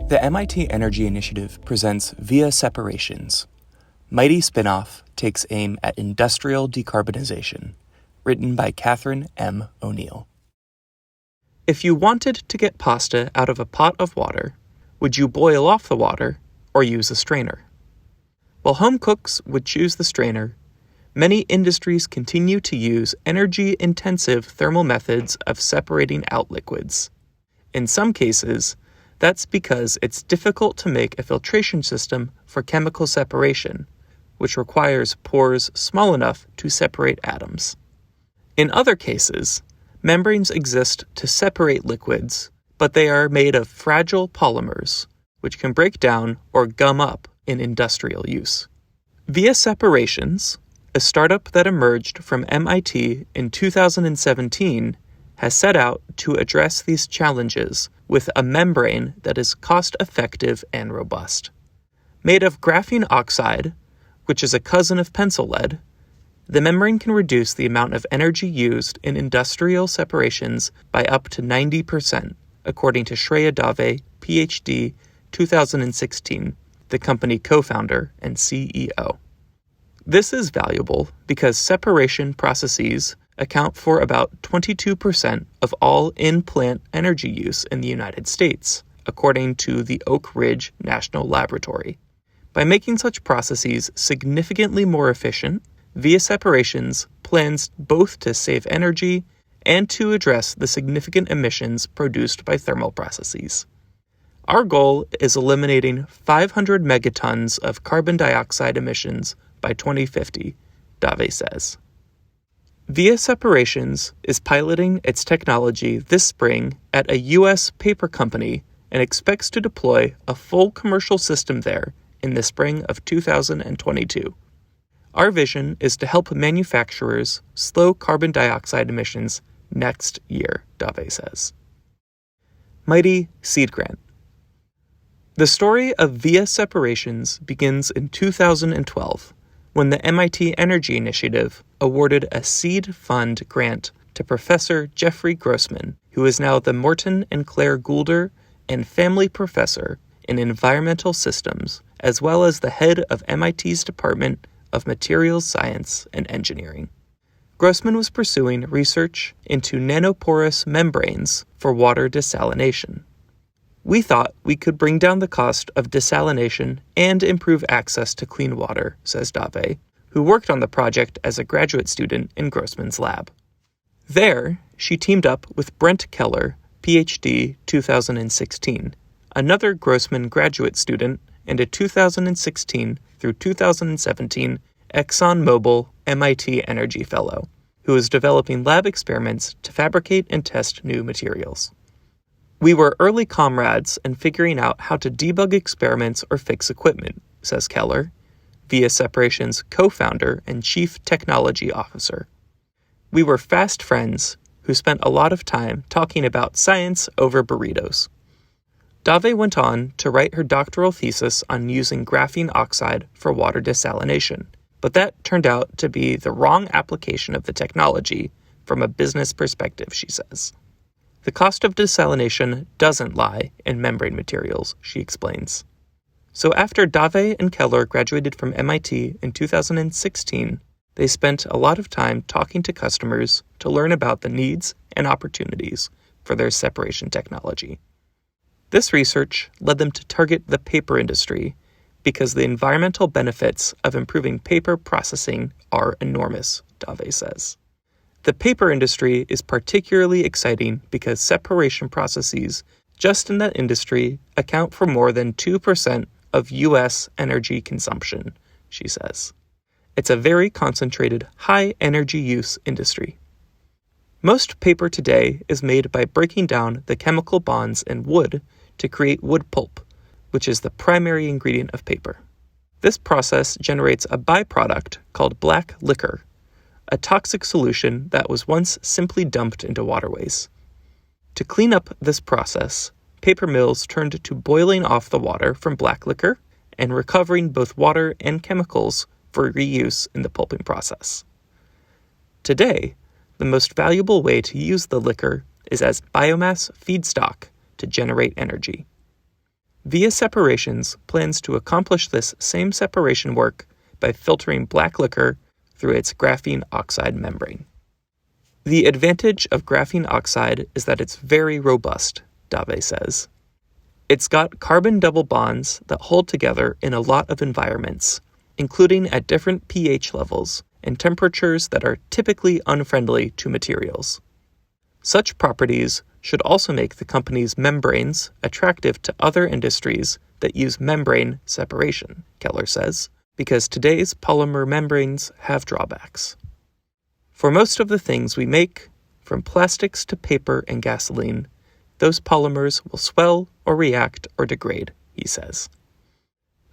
The MIT Energy Initiative presents Via Separations. MITEI spinoff takes aim at industrial decarbonization, written by Catherine M. O'Neill. If you wanted to get pasta out of a pot of water, would you boil off the water or use a strainer? While home cooks would choose the strainer, many industries continue to use energy-intensive thermal methods of separating out liquids. In some cases, that's because it's difficult to make a filtration system for chemical separation, which requires pores small enough to separate atoms. In other cases, membranes exist to separate liquids, but they are made of fragile polymers, which can break down or gum up in industrial use. Via Separations, a startup that emerged from MIT in 2017, has set out to address these challenges with a membrane that is cost-effective and robust. Made of graphene oxide, which is a cousin of pencil lead, the membrane can reduce the amount of energy used in industrial separations by up to 90%, according to Shreya Dave, PhD, 2016, the company co-founder and CEO. This is valuable because separation processes account for about 22% of all in-plant energy use in the United States, according to the Oak Ridge National Laboratory. By making such processes significantly more efficient, Via Separations plans both to save energy and to address the significant emissions produced by thermal processes. Our goal is eliminating 500 megatons of carbon dioxide emissions by 2050, Dave says. Via Separations is piloting its technology this spring at a U.S. paper company and expects to deploy a full commercial system there in the spring of 2022. Our vision is to help manufacturers slow carbon dioxide emissions next year, Dave says. MITEI Seed Grant. The story of Via Separations begins in 2012, when the MIT Energy Initiative awarded a seed fund grant to Professor Jeffrey Grossman, who is now the Morton and Claire Goulder and Family Professor in Environmental Systems, as well as the head of MIT's Department of Materials Science and Engineering. Grossman was pursuing research into nanoporous membranes for water desalination. We thought we could bring down the cost of desalination and improve access to clean water, says Dave, who worked on the project as a graduate student in Grossman's lab. There, she teamed up with Brent Keller, PhD 2016, another Grossman graduate student and a 2016 through 2017 ExxonMobil MIT Energy Fellow, who is developing lab experiments to fabricate and test new materials. We were early comrades in figuring out how to debug experiments or fix equipment, says Keller, Via Separations co-founder and chief technology officer. We were fast friends who spent a lot of time talking about science over burritos. Dave went on to write her doctoral thesis on using graphene oxide for water desalination, but that turned out to be the wrong application of the technology from a business perspective, she says. The cost of desalination doesn't lie in membrane materials, she explains. So after Dave and Keller graduated from MIT in 2016, they spent a lot of time talking to customers to learn about the needs and opportunities for their separation technology. This research led them to target the paper industry because the environmental benefits of improving paper processing are enormous, Dave says. The paper industry is particularly exciting because separation processes just in that industry account for more than 2% of U.S. energy consumption, she says. It's a very concentrated, high-energy use industry. Most paper today is made by breaking down the chemical bonds in wood to create wood pulp, which is the primary ingredient of paper. This process generates a byproduct called black liquor, a toxic solution that was once simply dumped into waterways. To clean up this process, paper mills turned to boiling off the water from black liquor and recovering both water and chemicals for reuse in the pulping process. Today, the most valuable way to use the liquor is as biomass feedstock to generate energy. VIA Separations plans to accomplish this same separation work by filtering black liquor through its graphene oxide membrane. The advantage of graphene oxide is that it's very robust, Dave says. It's got carbon double bonds that hold together in a lot of environments, including at different pH levels and temperatures that are typically unfriendly to materials. Such properties should also make the company's membranes attractive to other industries that use membrane separation, Keller says, because today's polymer membranes have drawbacks. For most of the things we make, from plastics to paper and gasoline, those polymers will swell or react or degrade, he says.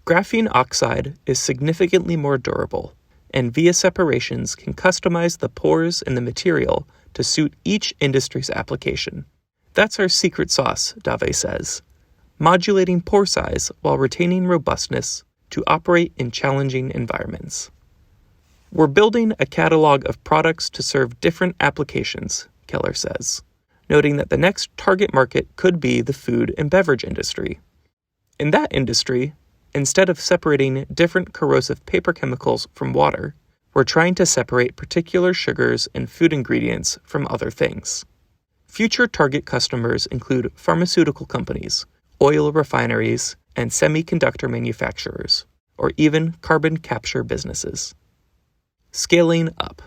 Graphene oxide is significantly more durable, and VIA Separations can customize the pores in the material to suit each industry's application. That's our secret sauce, Dave says, modulating pore size while retaining robustness to operate in challenging environments. We're building a catalog of products to serve different applications, Keller says, noting that the next target market could be the food and beverage industry. In that industry, instead of separating different corrosive paper chemicals from water, we're trying to separate particular sugars and food ingredients from other things. Future target customers include pharmaceutical companies, oil refineries, and semiconductor manufacturers, or even carbon capture businesses. Scaling up.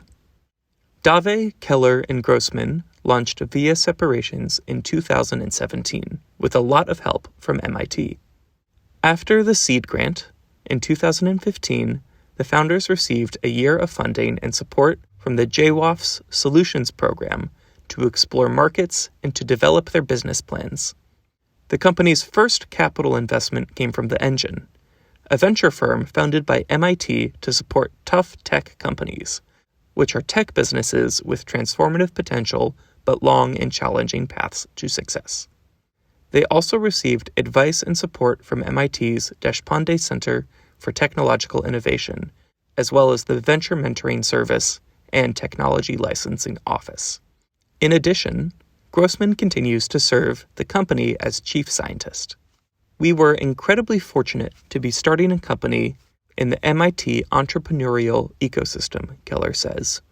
Dave, Keller, and Grossman launched VIA Separations in 2017 with a lot of help from MIT. After the seed grant, in 2015, the founders received a year of funding and support from the JWAF's Solutions Program to explore markets and to develop their business plans. The company's first capital investment came from The Engine, a venture firm founded by MIT to support tough tech companies, which are tech businesses with transformative potential but long and challenging paths to success. They also received advice and support from MIT's Deshpande Center for Technological Innovation, as well as the Venture Mentoring Service and Technology Licensing Office. In addition, Grossman continues to serve the company as chief scientist. We were incredibly fortunate to be starting a company in the MIT entrepreneurial ecosystem, Keller says,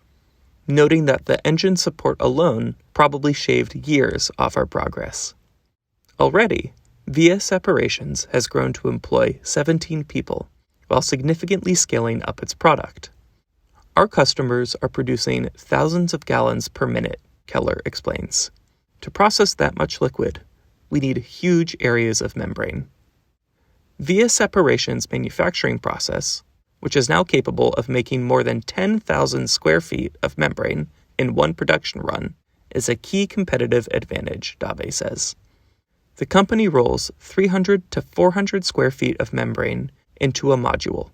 noting that the engine support alone probably shaved years off our progress. Already, VIA Separations has grown to employ 17 people, while significantly scaling up its product. Our customers are producing thousands of gallons per minute, Keller explains. To process that much liquid, we need huge areas of membrane. VIA Separations' manufacturing process, which is now capable of making more than 10,000 square feet of membrane in one production run, is a key competitive advantage, Dave says. The company rolls 300 to 400 square feet of membrane into a module,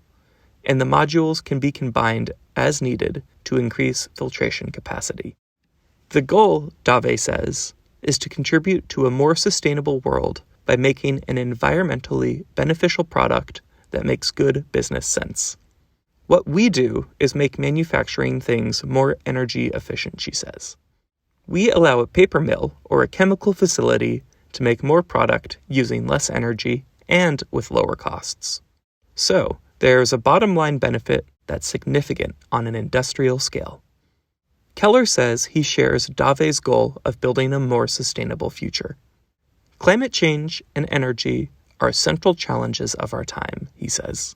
and the modules can be combined as needed to increase filtration capacity. The goal, Dave says, is to contribute to a more sustainable world by making an environmentally beneficial product that makes good business sense. What we do is make manufacturing things more energy efficient, she says. We allow a paper mill or a chemical facility to make more product using less energy and with lower costs. So, there's a bottom line benefit that's significant on an industrial scale. Keller says he shares Dave's goal of building a more sustainable future. Climate change and energy are central challenges of our time, he says.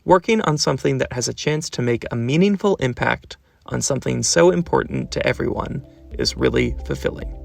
Working on something that has a chance to make a meaningful impact on something so important to everyone is really fulfilling.